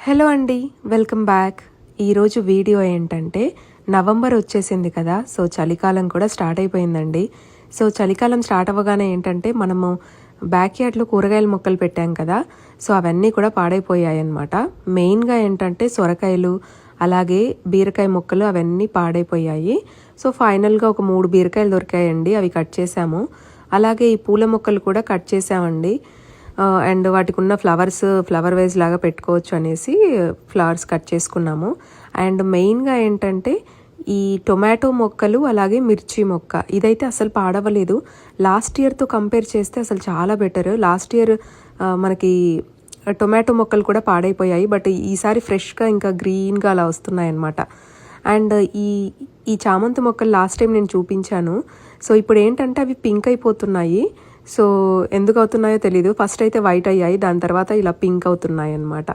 Hello అండి, welcome back. ఈరోజు video ఏంటంటే నవంబర్ వచ్చేసింది కదా, సో చలికాలం కూడా స్టార్ట్ అయిపోయిందండి. సో చలికాలం స్టార్ట్ అవ్వగానే ఏంటంటే మనము బ్యాక్ యార్డ్లో కూరగాయల మొక్కలు పెట్టాం కదా, సో అవన్నీ కూడా పాడైపోయాయి అన్నమాట. మెయిన్గా ఏంటంటే సొరకాయలు అలాగే బీరకాయ మొక్కలు అవన్నీ పాడైపోయాయి. సో ఫైనల్గా ఒక 3 బీరకాయలు దొరికాయండి, అవి కట్ చేసాము. అలాగే ఈ పూల మొక్కలు కూడా కట్ చేసామండి. అండ్ వాటికి ఉన్న ఫ్లవర్ వైజ్ లాగా పెట్టుకోవచ్చు అనేసి ఫ్లవర్స్ కట్ చేసుకున్నాము. అండ్ మెయిన్గా ఏంటంటే ఈ టొమాటో మొక్కలు అలాగే మిర్చి మొక్క ఇదైతే అసలు పాడవలేదు. లాస్ట్ ఇయర్తో కంపేర్ చేస్తే అసలు చాలా బెటర్. లాస్ట్ ఇయర్ మనకి టొమాటో మొక్కలు కూడా పాడైపోయాయి, బట్ ఈసారి ఫ్రెష్గా ఇంకా గ్రీన్గా అలా వస్తున్నాయి అన్నమాట. అండ్ ఈ చామంతి మొక్కలు లాస్ట్ టైం నేను చూపించాను. సో ఇప్పుడు ఏంటంటే అవి పింక్ అయిపోతున్నాయి. సో ఎందుకు అవుతున్నాయో తెలీదు. ఫస్ట్ అయితే వైట్ అయ్యాయి, దాని తర్వాత ఇలా పింక్ అవుతున్నాయి అన్నమాట.